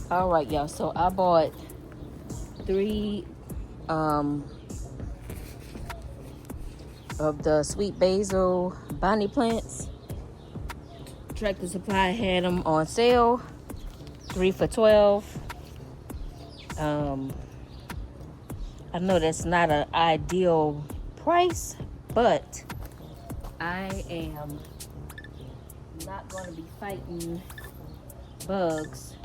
All right, y'all. So I bought 3 of the sweet basil bonnie plants. Tractor Supply had them on sale, 3 for $12. I know that's not an ideal price, but I am not going to be fighting bugs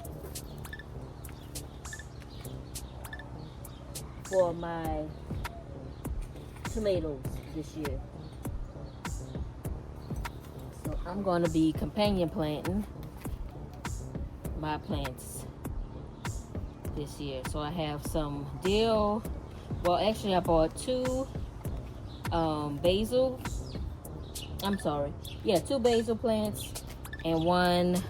for my tomatoes this year. So I'm going to be companion planting my plants this year. So I have some dill. Well, actually I bought 2 basil. I'm sorry. Yeah, 2 basil plants and 1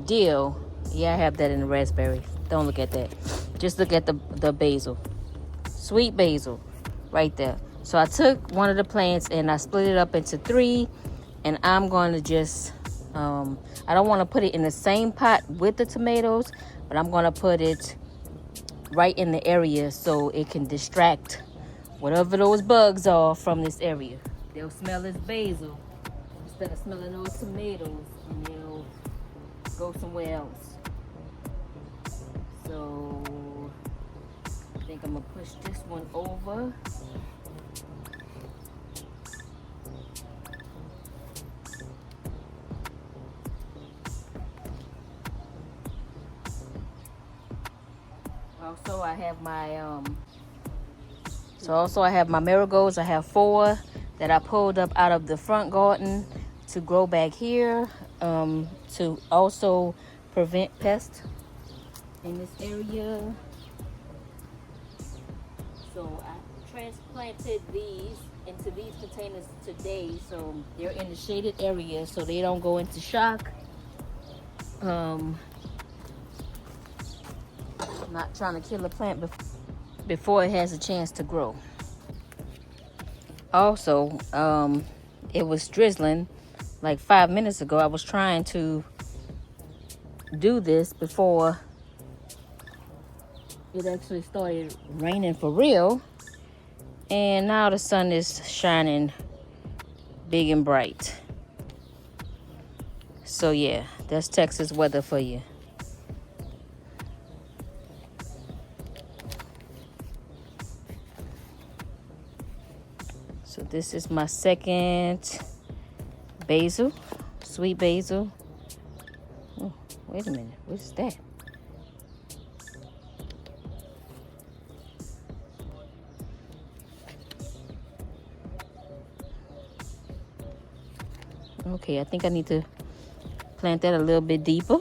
dill. Yeah, I have that in the raspberry. Don't look at that. Just look at the basil. Sweet basil right there. So I took one of the plants and I split it up into 3, and I'm going to just I don't want to put it in the same pot with the tomatoes, but I'm going to put it right in the area so it can distract whatever those bugs are from this area. They'll smell this basil instead of smelling those tomatoes, and they'll go somewhere else. So I think I'm gonna push this one over. Also, I have my marigolds. I have 4 that I pulled up out of the front garden to grow back here, to also prevent pests in this area. So I transplanted these into these containers today, so they're in the shaded area so they don't go into shock. Not trying to kill a plant before it has a chance to grow. Also, it was drizzling like 5 minutes ago. I was trying to do this before it actually started raining for real, and now the sun is shining big and bright. So yeah, that's Texas weather for you. So this is my second basil, sweet basil. Oh, wait a minute, what's that? Okay, I think I need to plant that a little bit deeper.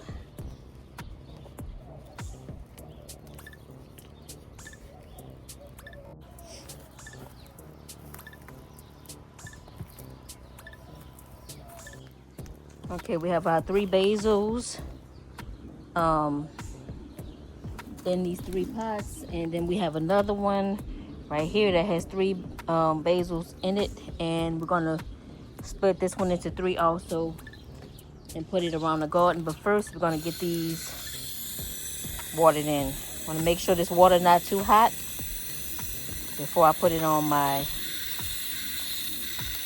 Okay, we have our 3 basils in these 3 pots, and then we have another one right here that has 3 basils in it, and we're gonna split this one into 3 also and put it around the garden. But first we're gonna get these watered in. Want to make sure this water not too hot before I put it on my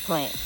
plants.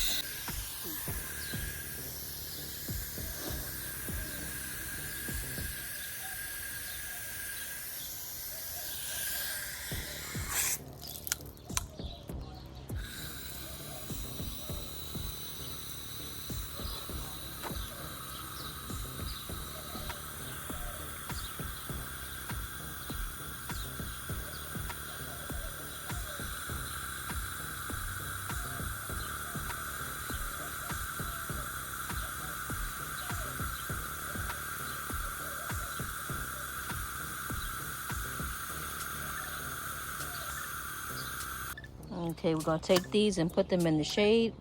Okay, we're gonna take these and put them in the shade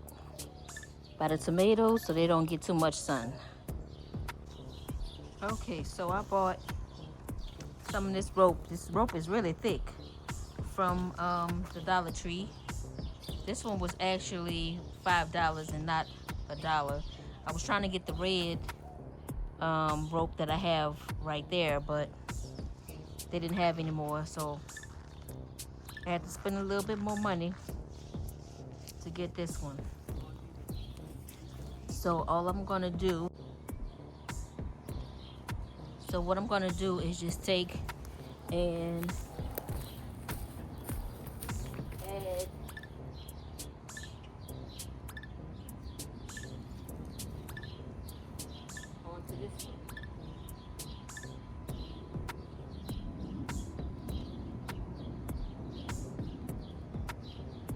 by the tomatoes so they don't get too much sun. Okay, so I bought some of this rope. This rope is really thick from the Dollar Tree. This one was actually $5 and not $1. I was trying to get the red rope that I have right there, but they didn't have any more, so I had to spend a little bit more money to get this one. So what I'm gonna do is just take and add onto this one.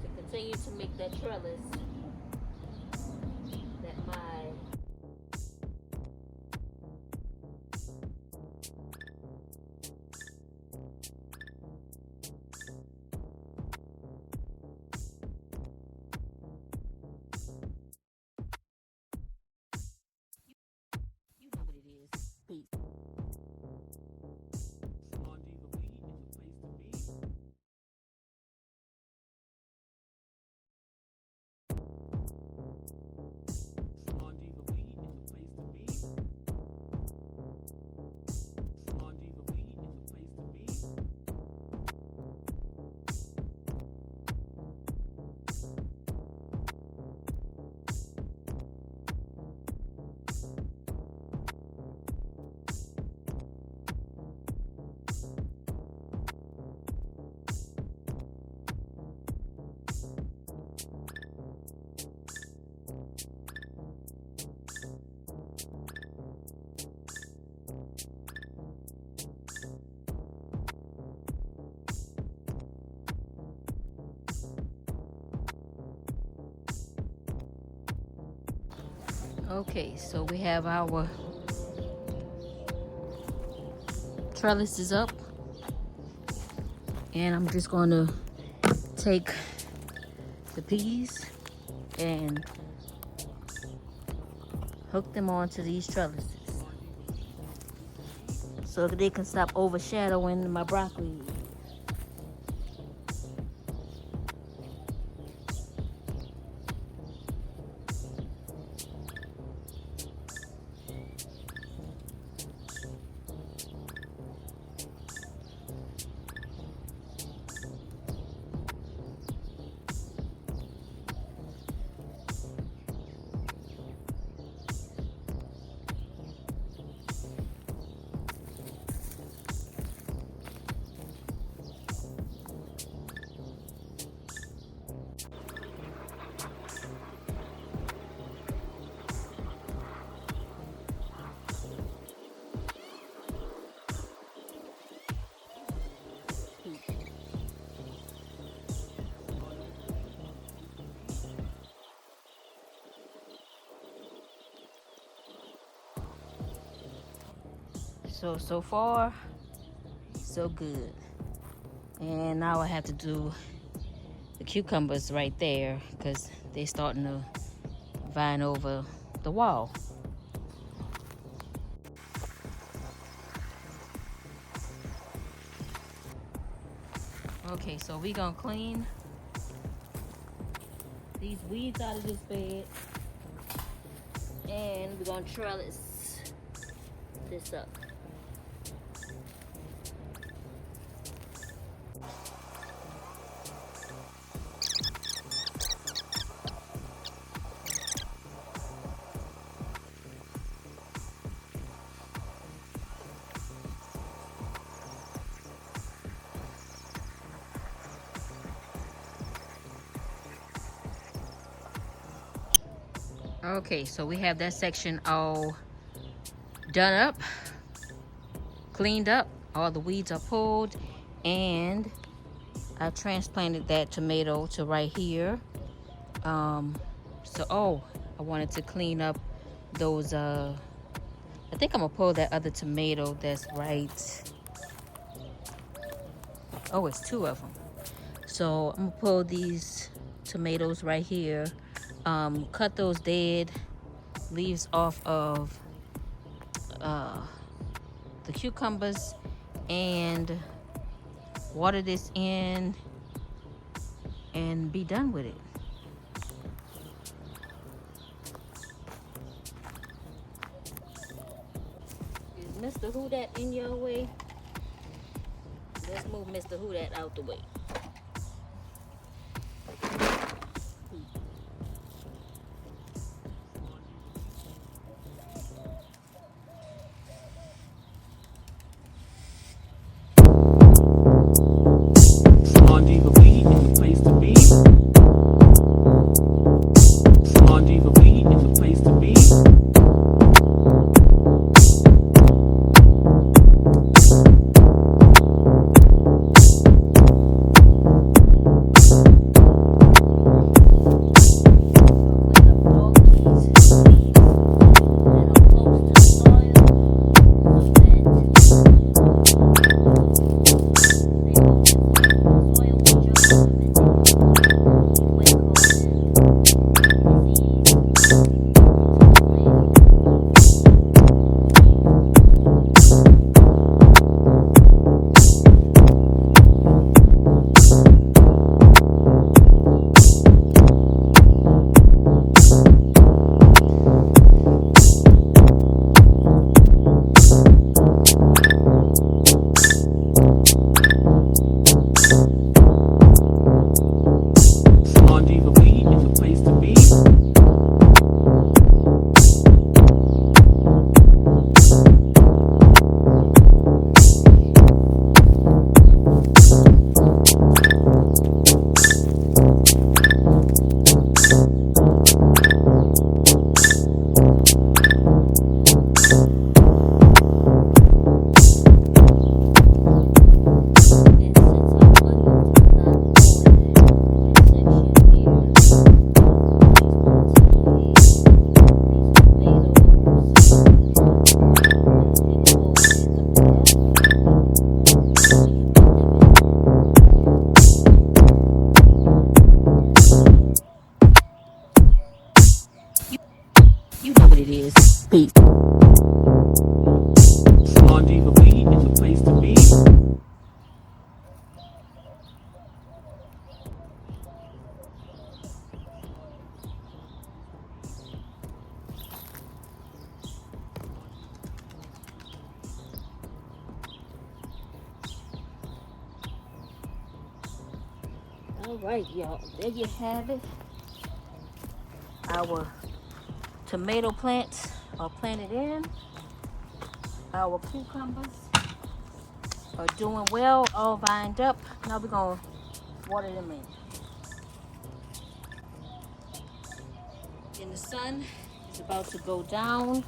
To continue to make that trellis that my you know what it is. Peace. Okay, so we have our trellises up, and I'm just going to take the peas and hook them onto these trellises so that they can stop overshadowing my broccoli. So far, so good. And now I have to do the cucumbers right there because they're starting to vine over the wall. Okay, so we're gonna clean these weeds out of this bed, and we're gonna trellis this up. Okay, so we have that section all done up, cleaned up, all the weeds are pulled, and I transplanted that tomato to right here. I wanted to clean up those, I think I'm gonna pull that other tomato that's right, oh, it's two of them. So I'm gonna pull these tomatoes right here, cut those dead leaves off of the cucumbers, and water this in and be done with it. Mr. Who Dat in your way? Let's move Mr. Who Dat out the way. You know what it is. Peace. Is the place to be. All right, y'all. There you have it. Our tomato plants are planted in. Our cucumbers are doing well, all vined up. Now we're gonna water them in. The sun is about to go down.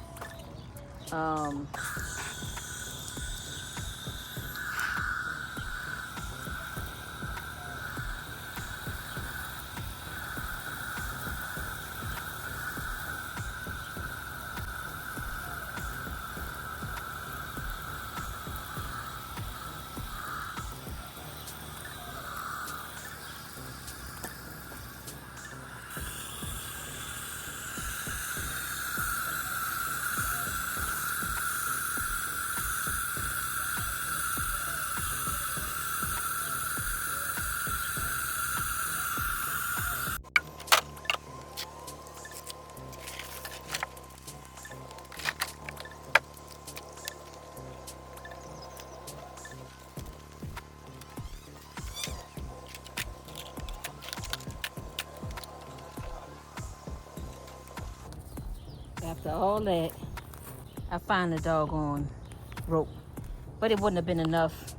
After all that, I find the doggone rope. But it wouldn't have been enough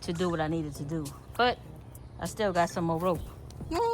to do what I needed to do. But I still got some more rope. Yay!